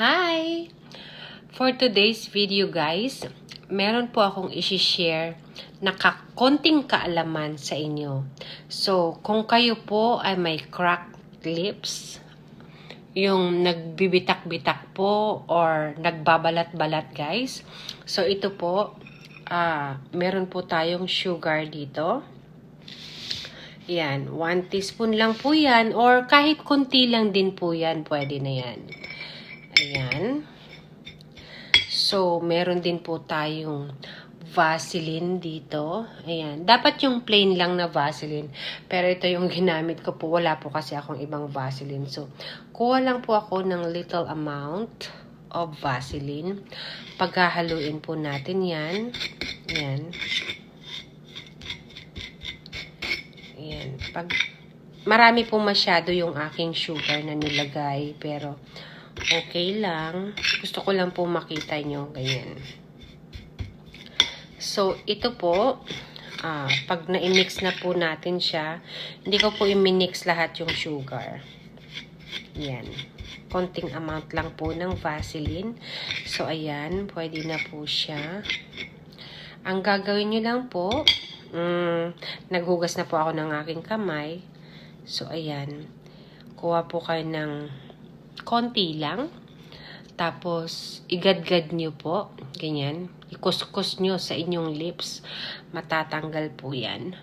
Hi! For today's video guys, meron po akong isi-share na konting kaalaman sa inyo. So, kung kayo po ay may cracked lips, yung nagbibitak-bitak po or nagbabalat-balat guys, so ito po, meron po tayong sugar dito. Yan, 1 teaspoon lang po yan or kahit konti lang din po yan, pwede na yan. Ayan. So, meron din po tayong Vaseline dito. Ayan. Dapat yung plain lang na Vaseline. Pero ito yung ginamit ko po. Wala po kasi akong ibang Vaseline. So, kuha lang po ako ng little amount of Vaseline. Paghahaluin po natin yan. Ayan. Ayan. Marami po masyado yung aking sugar na nilagay. Pero, okay lang. Gusto ko lang po makita nyo. Ganyan. So, ito po, pag na-mix na po natin siya, hindi ko po i-mix lahat yung sugar. Yan. Konting amount lang po ng Vaseline. So, ayan. Pwede na po siya. Ang gagawin nyo lang po, naghugas na po ako ng aking kamay. So, ayan. Kuha po kayo ng konti lang. Tapos, igadgad nyo po. Ganyan. Ikuskus nyo sa inyong lips. Matatanggal po yan.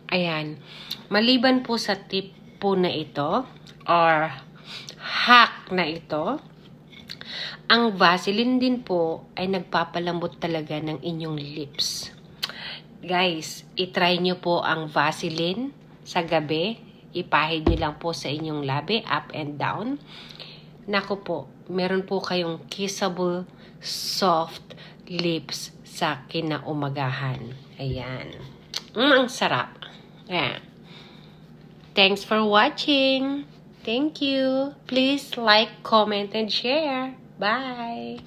Ayan. Maliban po sa tip po na ito, or hack na ito, ang Vaseline din po ay nagpapalambot talaga ng inyong lips. Guys, itry nyo po ang Vaseline sa gabi. Ipahid nyo lang po sa inyong labi, up and down. Naku po, meron po kayong kissable, soft lips sa kinaumagahan. Ayan. Ang sarap. Ayan. Thanks for watching. Thank you. Please like, comment, and share. Bye.